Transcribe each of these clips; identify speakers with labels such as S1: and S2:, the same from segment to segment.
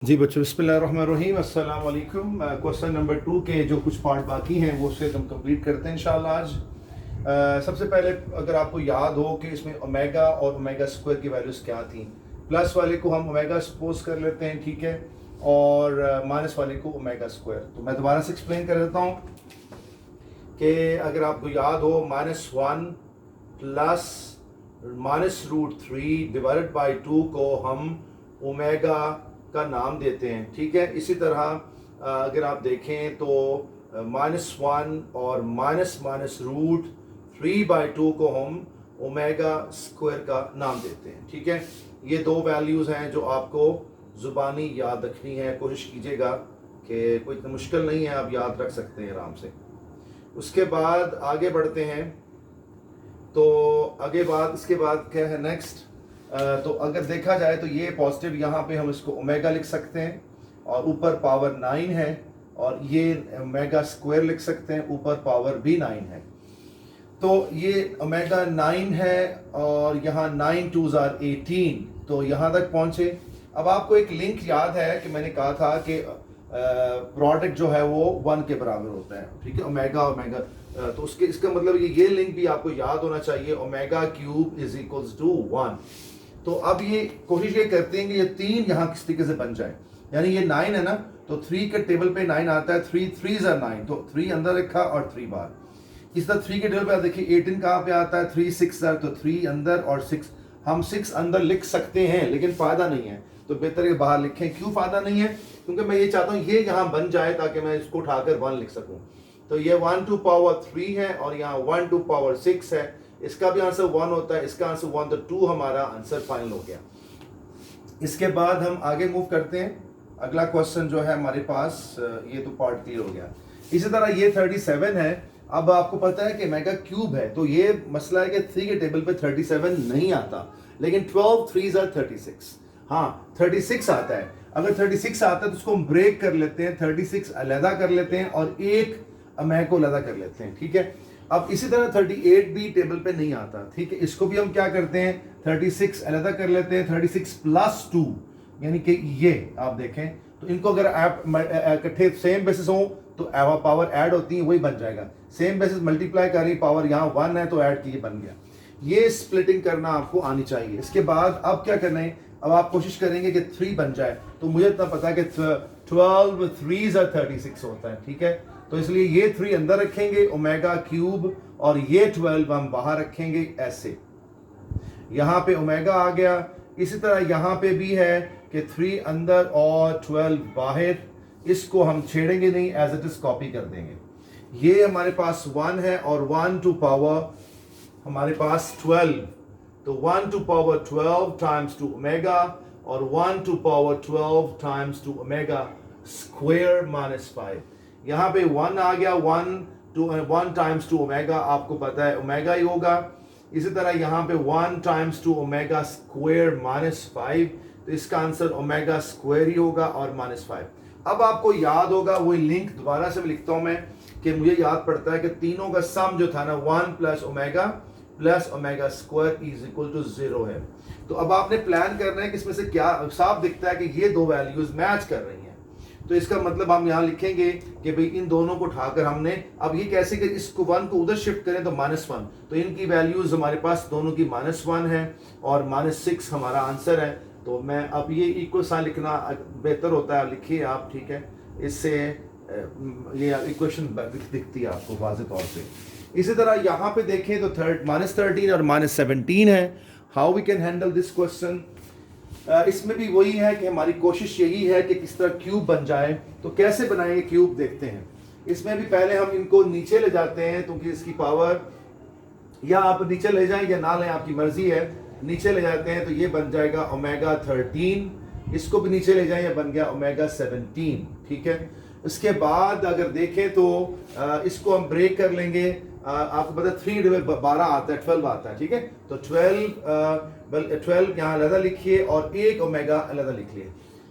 S1: जी बच्चों, बिस्मिल्लाहिर्रहमानिर्रहीम, अस्सलाम वालेकुम। क्वेश्चन नंबर 2 के जो कुछ पार्ट बाकी हैं वो उससे हम कंप्लीट करते हैं इंशाल्लाह आज। सबसे पहले अगर आपको याद हो कि इसमें ओमेगा और ओमेगा स्क्वायर की वैल्यूज़ क्या थी, प्लस वाले को हम ओमेगा सपोज कर लेते हैं, ठीक है, और माइनस वाले को ओमेगा स्क्वायर। तो मैं दोबारा से एक्सप्लेन कर देता हूँ कि अगर आपको याद हो -1 प्लस -√3 डिवाइडेड बाई 2 को हम ओमेगा का नाम देते हैं, ठीक है। इसी तरह अगर आप देखें तो -1 और -√3/2 को हम ओमेगा स्क्वायर का नाम देते हैं, ठीक है। ये दो वैल्यूज़ हैं जो आपको ज़ुबानी याद रखनी है। कोशिश कीजिएगा कि कोई इतना मुश्किल नहीं है, आप याद रख सकते हैं आराम से। उसके बाद आगे बढ़ते हैं। तो इसके बाद क्या है नेक्स्ट। तो अगर देखा जाए तो ये पॉजिटिव, यहाँ पे हम इसको ओमेगा लिख सकते हैं और ऊपर पावर 9 है, और ये ओमेगा स्क्वायर लिख सकते हैं, ऊपर पावर भी 9 है। तो ये ओमेगा 9 है और यहाँ 9 2s are 18, तो यहाँ तक पहुँचे। अब आपको एक लिंक याद है कि मैंने कहा था कि प्रोडक्ट जो है वो 1 के बराबर होता है, ठीक है, ओमेगा ओमेगा। तो इसका मतलब ये लिंक भी आपको याद होना चाहिए, omega cube is equals to 1। तो अब ये कोशिश ये करते हैं कि ये 3 यहाँ किस तरीके से बन जाए, यानी ये 9 है ना, तो 3 के टेबल पे 9 आता है, 3 3s are 9, तो 3 अंदर रखा और 3 बाहर। इस तरह 3 के टेबल पे देखिए 18 कहाँ पे आता है, 3 6 are, तो 3 अंदर और 6 हम 6 अंदर लिख सकते हैं, लेकिन फ़ायदा नहीं है, तो बेहतर है बाहर लिखें। क्यों फ़ायदा नहीं है? क्योंकि मैं ये चाहता हूँ ये यहाँ बन जाए ताकि मैं इसको उठाकर 1 लिख सकूँ। तो ये 1 to power 3 है और यहाँ 1 to power 6 है। इसका भी आंसर 1 होता है, इसका आंसर 1, तो 2 हमारा आंसर फाइनल हो गया। इसके बाद हम आगे मूव करते हैं। अगला क्वेश्चन जो है हमारे पास, ये तो पार्ट क्लियर हो गया। इसी तरह ये 37 है। अब आपको पता है कि मेगा क्यूब है, तो ये मसला है कि 3 के टेबल पे 37 नहीं आता, लेकिन 12 3s are 36। हाँ, 36 आता है। अगर 36 आता है तो उसको हम ब्रेक कर लेते हैं, 36 अलहदा कर लेते हैं और एक ओमेगा को अलहदा कर लेते हैं, ठीक है। अब इसी तरह 38 भी टेबल पे नहीं आता, ठीक है। इसको भी हम क्या करते हैं, 36 अलहदा कर लेते हैं, 36 + 2, यानी कि ये आप देखें तो इनको अगर आप इकट्ठे सेम बेसिस हो तो पावर ऐड होती है, वही बन जाएगा। सेम बेसिस मल्टीप्लाई कर रही, पावर यहाँ 1 है तो ऐड की बन गया। ये स्प्लिटिंग करना आपको आनी चाहिए। इसके बाद अब क्या करना है, अब आप कोशिश करेंगे कि 3 बन जाए। तो मुझे इतना पता है कि 12 3s are 36 होता है, ठीक है। तो इसलिए ये 3 अंदर रखेंगे ओमेगा क्यूब, और ये 12 हम बाहर रखेंगे ऐसे। यहाँ पे ओमेगा आ गया। इसी तरह यहाँ पे भी है कि 3 अंदर और 12 बाहर। इसको हम छेड़ेंगे नहीं, एज इट इज कॉपी कर देंगे। ये हमारे पास 1 है और 1 to power हमारे पास 12, तो 1 to power 12 times 2 ओमेगा, और 1 to power 12 times 2 omega square -5। यहाँ पे 1 आ गया, 1 times 2 ओमेगा, आपको पता है ओमेगा ही होगा। इसी तरह यहाँ पे 1 times 2 ओमेगा स्क्वायर -5, तो इसका आंसर ओमेगा स्क्वायर ही होगा और -5। अब आपको याद होगा, वही लिंक दोबारा से लिखता हूँ मैं, कि मुझे याद पड़ता है कि तीनों का सम जो था ना 1 + omega square is equal to 0 है। तो अब आपने प्लान करना है कि इसमें से क्या साफ दिखता है कि ये दो वैल्यूज मैच कर रही हैं। तो इसका मतलब हम यहाँ लिखेंगे कि भाई इन दोनों को उठाकर हमने, अब ये कैसे कि इसको 1 को उधर शिफ्ट करें तो -1, तो इनकी वैल्यूज हमारे पास दोनों की -1 है और -6 हमारा आंसर है। तो मैं अब ये इक्वल साइन लिखना बेहतर होता है, लिखिए आप, ठीक है। इससे ये इक्वेशन दिखती है आपको वाज़ेह तौर से। इसी तरह यहाँ पे देखें तो -13 और -17 है। How we can handle this question. इसमें भी वही है कि हमारी कोशिश यही है कि किस तरह क्यूब बन जाए। तो कैसे बनाएंगे क्यूब, देखते हैं। इसमें भी पहले हम इनको नीचे ले जाते हैं, क्योंकि इसकी पावर, या आप नीचे ले जाएं या ना लें, आपकी मर्जी है। नीचे ले जाते हैं तो ये बन जाएगा ओमेगा 13, इसको भी नीचे ले जाएं, ये बन गया ओमेगा 17, ठीक है। इसके बाद अगर देखें तो इसको हम ब्रेक कर लेंगे। आपको पता है 3 डिवाइड 12 आता है, 12 आता है, ठीक है। तो 12 यहाँ अलग लिखिए और एक ओमेगा अलग लिखिए।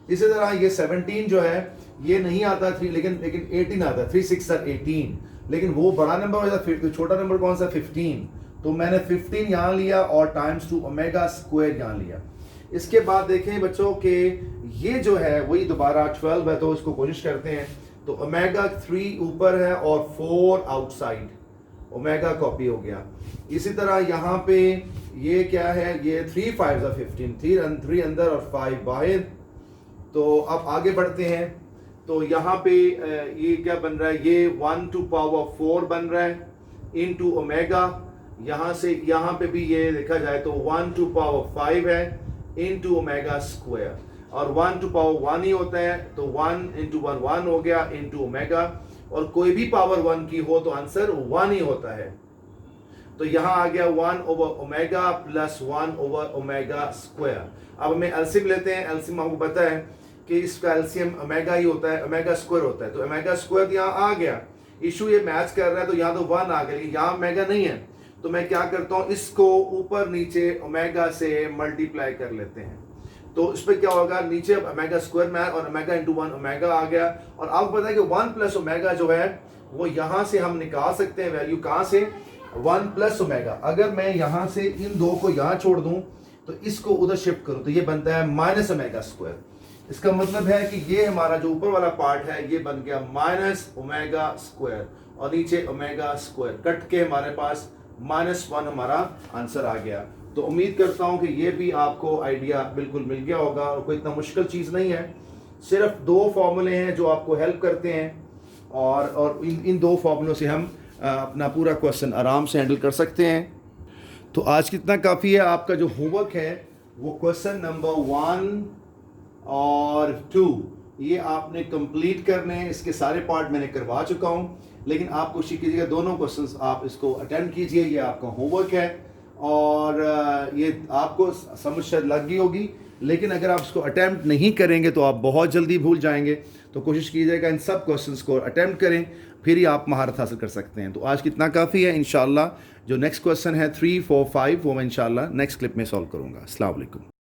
S1: इसी तरह ये 17 जो है ये नहीं आता 3, लेकिन 18 आता है, 3 6 are 18, लेकिन वो बड़ा नंबर हो जाता है, तो छोटा नंबर कौन सा, 15। तो मैंने 15 यहाँ लिया और टाइम्स 2 ओमेगा स्क्वायर यहाँ लिया। इसके बाद देखें बच्चों के ये जो है वही दोबारा 12 है, तो इसको कोशिश करते हैं। तो ओमेगा 3 ऊपर है और 4 आउटसाइड, ओमेगा कॉपी हो गया। इसी तरह यहाँ पे ये क्या है, ये 3 5 15, 3 अंदर और 5 बाहर। तो अब आगे बढ़ते हैं। तो यहाँ पे ये क्या बन रहा है, ये 1 to power 4 बन रहा है इनटू ओमेगा। यहाँ से यहाँ पे भी ये देखा जाए तो 1 to power 5 है इनटू ओमेगा स्क्वायर, और 1 to power 1 ही होता है, तो 1 into 1 1 हो गया इनटू ओमेगा। और कोई भी पावर 1 की हो तो आंसर 1 ही होता है। तो यहाँ आ गया 1 over omega plus 1 over omega square. अब हमें एलसीएम लेते हैं। एलसीएम हमको पता है कि इसका एलसीएम ओमेगा ही होता है, ओमेगा स्क्वायर होता है। तो ओमेगा स्क्वायर यहाँ आ गया, इशू ये मैच कर रहा है, तो यहाँ तो 1 आ गया, लेकिन यहाँ ओमेगा नहीं है। तो मैं क्या करता हूँ, इसको ऊपर नीचे ओमेगा से मल्टीप्लाई कर लेते हैं। तो इस पर क्या होगा, नीचे ओमेगा स्क्वायर में और ओमेगा इंटू 1 ओमेगा आ गया। और आपको पता है कि 1 प्लस ओमेगा जो है वो यहाँ से हम निकाल सकते हैं वैल्यू, कहाँ से, 1 प्लस ओमेगा। अगर मैं यहाँ से इन दो को यहाँ छोड़ दूँ तो इसको उधर शिफ्ट करूँ तो ये बनता है माइनस ओमेगा स्क्वायर। इसका मतलब है कि ये हमारा जो ऊपर वाला पार्ट है ये बन गया माइनस ओमेगा स्क्वायर, और नीचे ओमेगा स्क्वायर कट के हमारे पास -1 हमारा आंसर आ गया। तो उम्मीद करता हूँ कि ये भी आपको आइडिया बिल्कुल मिल गया होगा, और कोई इतना मुश्किल चीज़ नहीं है। सिर्फ 2 फॉर्मूले हैं जो आपको हेल्प करते हैं, और इन 2 फॉर्मूलों से हम अपना पूरा क्वेश्चन आराम से हैंडल कर सकते हैं। तो आज कितना काफ़ी है। आपका जो होमवर्क है वो क्वेश्चन नंबर 1 और 2 ये आपने कंप्लीट करने हैं। इसके सारे पार्ट मैंने करवा चुका हूँ, लेकिन आप कोशिश कीजिएगा दोनों क्वेश्चंस आप इसको अटेम्प्ट कीजिए। ये आपका होमवर्क है, और ये आपको समझ शायद लग गई होगी, लेकिन अगर आप इसको अटेम्प्ट नहीं करेंगे तो आप बहुत जल्दी भूल जाएंगे। तो कोशिश कीजिएगा इन सब क्वेश्चंस को अटेम्प्ट करें, फिर ही आप महारत हासिल कर सकते हैं। तो आज कितना काफ़ी है। इंशाल्लाह जो नेक्स्ट क्वेश्चन है 3 4 5 वो मैं इंशाल्लाह नेक्स्ट क्लिप में सॉल्व करूँगा। अस्सलाम वालेकुम।